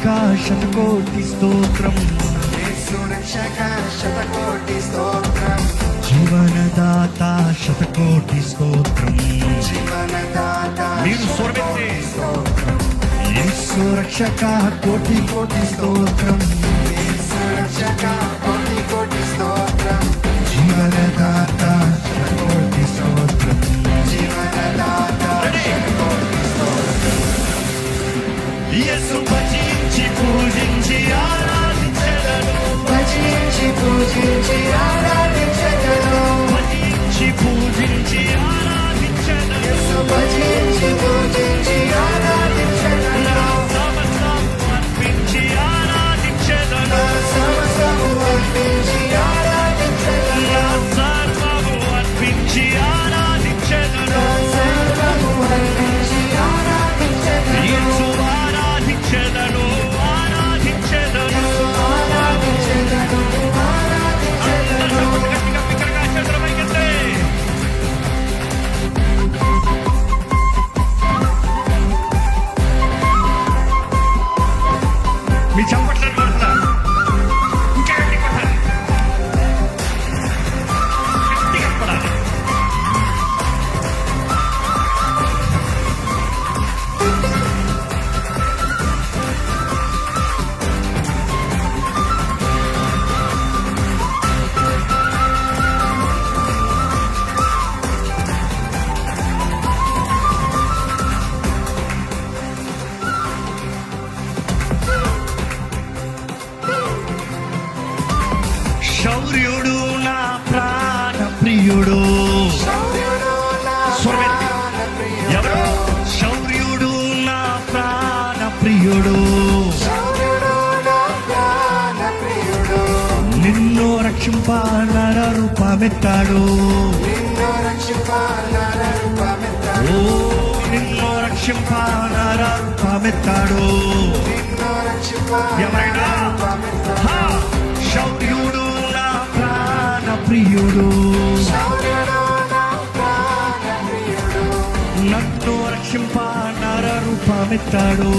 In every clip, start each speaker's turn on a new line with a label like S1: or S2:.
S1: రక్షక శతకోటి స్తోత్రం,
S2: యేసు రక్షక శతకోటి స్తోత్రం,
S1: జీవనదాత శతకోటి స్తోత్రం.
S2: జీవనదాత
S1: మీరు స్వరమెత్తి
S2: స్తోత్రం,
S1: యేసు రక్షక కోటి కోటి స్తోత్రం,
S2: యేసు రక్షక కోటి కోటి స్తోత్రం,
S1: జీవనదాత శతకోటి స్తోత్రం.
S2: జీవనదాత శతకోటి స్తోత్రం.
S1: యేసు భజించి పూజించి ఆరాధించెదను,
S2: భజించి పూజించి ఆరాధించెదను,
S1: భజించి పూజించి ఆరాధించెదను.
S2: యేసు భజించి పూజించి ఆరాధించెదను,
S1: నా సమస్తము అర్పించి ఆరాధించెదను,
S2: నా సమస్తము అర్పించి ఆరాధించెదను,
S1: నా సర్వము అర్పించి ఆరాధించెదను.
S2: నా సర్వము అర్పించి ఆరాధించెదను,
S1: యేసు ఆరాధించెదను, ఆరాధించెదను.
S2: ఆరాధించెదను, ఆరాధించెదను.
S1: గట్టిగా బిగ్గరగా చేతులు పైకెత్తి. మీ చప్పట్లను కొడతా, ఇంకా గట్టి కొట్టాలి, గట్టిగా కొడాలి. శౌర్యుడు నా ప్రాణ ప్రియుడు,
S2: శౌర్యుడు నా
S1: స్వరమెత్తి.
S2: ప్రాణప్రియుడు,
S1: ఎవరు? శౌర్యుడు నా ప్రాణ ప్రియుడు,
S2: శౌర్యుడు నా ప్రాణప్రియుడు,
S1: నిన్ను రక్షింప నర రూపమెత్తాడు.
S2: నిన్ను రక్షింప నర రూపమెత్తాడు,
S1: ఓ నిన్ను రక్షింప నర రూపమెత్తాడు.
S2: నిన్ను రక్షింప
S1: ఎవరైనా?
S2: నర రూపమెత్తాడు,
S1: హా! శౌర్యుడు నా ప్రాణ ప్రియుడు,
S2: శౌర్యుడు నా ప్రాణప్రియుడు,
S1: నన్ను రక్షింప నర రూపమెత్తాడు.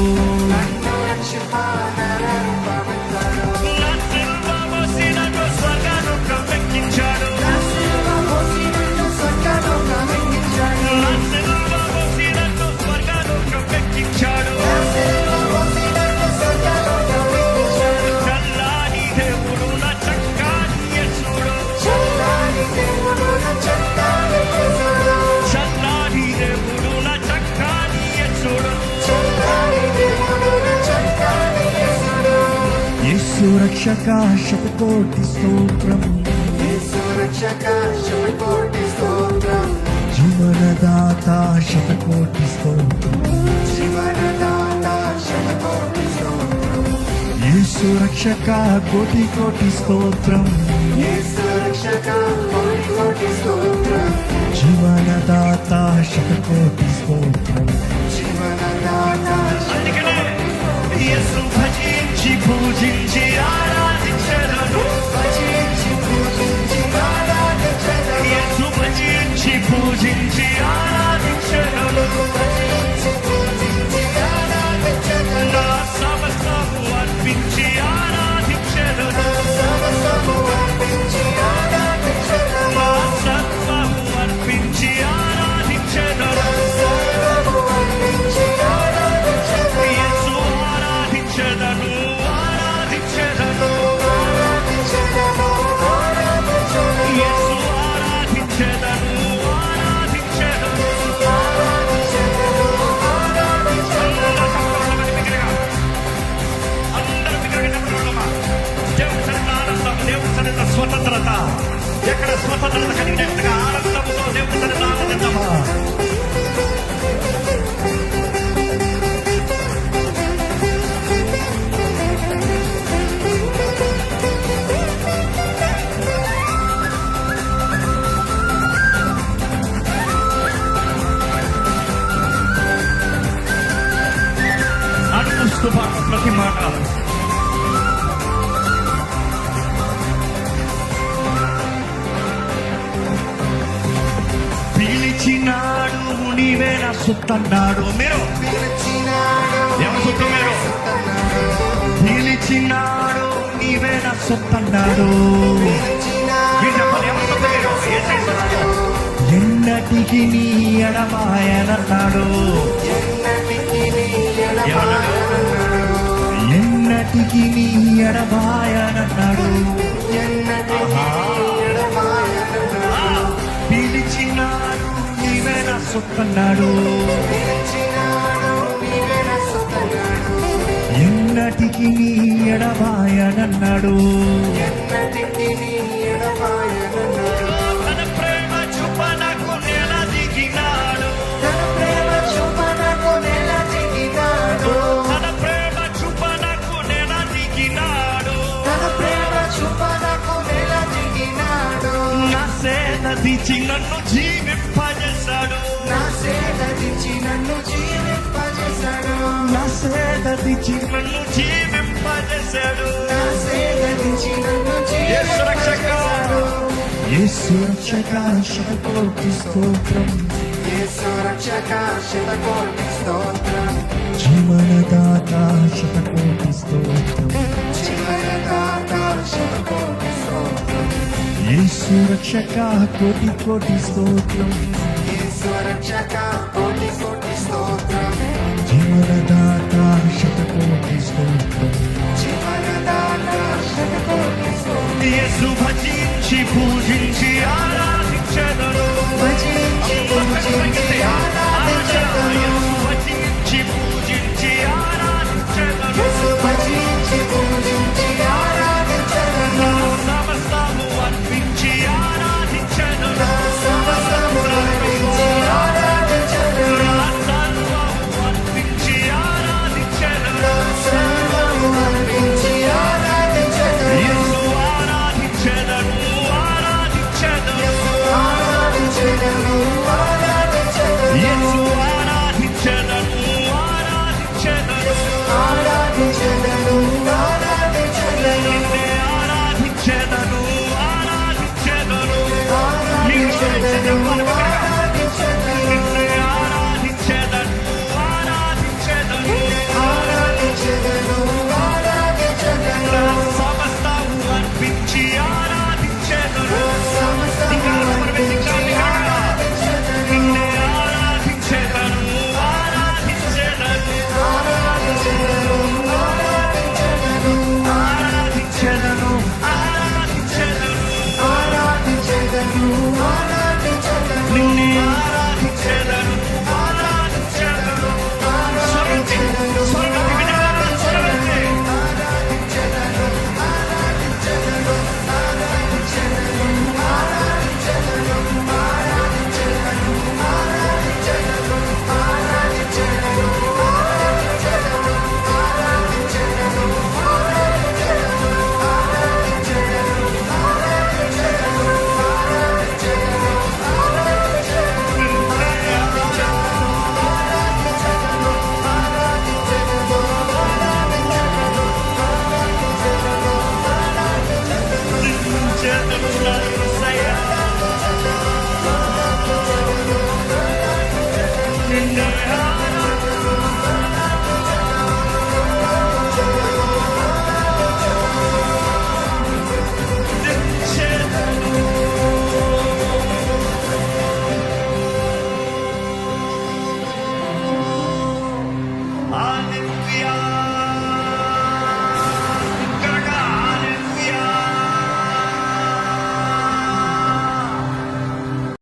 S2: నన్ను రక్షింప నర రూపమెత్తాడు,
S1: నా సిలువ మోసి నన్ను స్వర్గలోకమెక్కించాడు.
S2: నా శిలువ మోసి నన్ను స్వర్గలోకమెక్కించాడు,
S1: నా సిలువ మోసి నన్ను స్వర్గలోకమెక్కించాడు.
S2: నా శిలువ మోసి నన్ను స్వర్గలోకమెక్కించాడు,
S1: చల్లాని దేవుడు నా చక్కాని యేసుడు,
S2: చల్లని దేవుడు నా చక్కని యేసుడు,
S1: చల్లాని దేవుడు నా చక్కాని యేసుడు.
S2: చల్లని దేవుడు నా చక్కని యేసుడు,
S1: యేసు రక్షక శతకోటి స్తోత్రం,
S2: యేసు రక్షక శతకోటి స్తోత్రం,
S1: జీవనదాత శతకోటి స్తోత్రం.
S2: జీవనదాత శతకోటి స్తోత్రం,
S1: యేసు రక్షక కోటి కోటి స్తోత్రం,
S2: యేసు రక్షక కోటి కోటి స్తోత్రం,
S1: జీవనదాత శతకోటి స్తోత్రం.
S2: జీవనదాత
S1: అందుకనే యేసు భజించి పూజించి ఆరాధించెదను,
S2: భజించి పూజించి ఆరాధించెదను,
S1: యేసు భజించి పూజించి ఆరాధించెదను.
S2: భజించి పూజించి ఆరాధించెదను,
S1: నా సమస్తము అర్పించి ఆరాధించెదను,
S2: సమస్తము అర్పించి ఆరాధించెదను,
S1: నా సర్వము అర్పించి ఆరాధించెదను.
S2: సర్వము అర్పించి ఆరాధించెదను,
S1: యేసు ఆరాధించెదను, ఆరాధించెదను.
S2: ఆరాధించెదను, ఆరాధించెదను,
S1: యేసు ఆరాధించెదను, ఆరాధించెదను.
S2: ఆరాధించెదను, ఆరాధించెదను.
S1: అందరూ బిగ్గరగా చెప్పగలమా? దేవుని సన్నిధిలో ఆనందం, దేవుని సన్నిధిలో స్వతంత్రత. ఎక్కడ స్వతంత్రత కలిగినట్టుగా ఆనందంతో దేవుని సన్నిధిలో ఆనందిద్దామా? అనుకుస్తూ ప్రతి మాట పిలిచినాడు నీవే నా సొత్తన్నాడు. మీరు
S2: పిలిచినాడు
S1: ఎవరి సొత్తు? మీరు
S2: సొత్తన్నాడు.
S1: పిలిచినాడు నీవే నా సొత్తన్నాడు మీరు చెప్పండి ఎవరు సొత్తు మీరు? యేసే సొత్తు. ఎన్నటికి నీ ఎడమాయనన్నాడు ఎన్నటికి నీ ఎడమాయనన్నాడు పిలిచినాడు నీవే నా సొత్తన్నాడు ఎన్నటికి నీ ఎడమాయనన్నాడు తన ప్రేమ చూపనకు నెల దిగినాడు తన ప్రేమ చూపనకు నెల దిగినాడు నా సేద దిచి నన్ను జీవింపజేశాడు నా సేద దిచి నన్ను జీవింపజేశాడు యేసు రక్షక యేసు రక్షక శతకోటి స్తోత్రం జీవనదాత శతకోటి స్తోత్రం యేసు రక్షక కోటి కోటి స్తోత్రం జీవనదాత శతకోటి స్తోత్రం యేసు భజించి పూజించి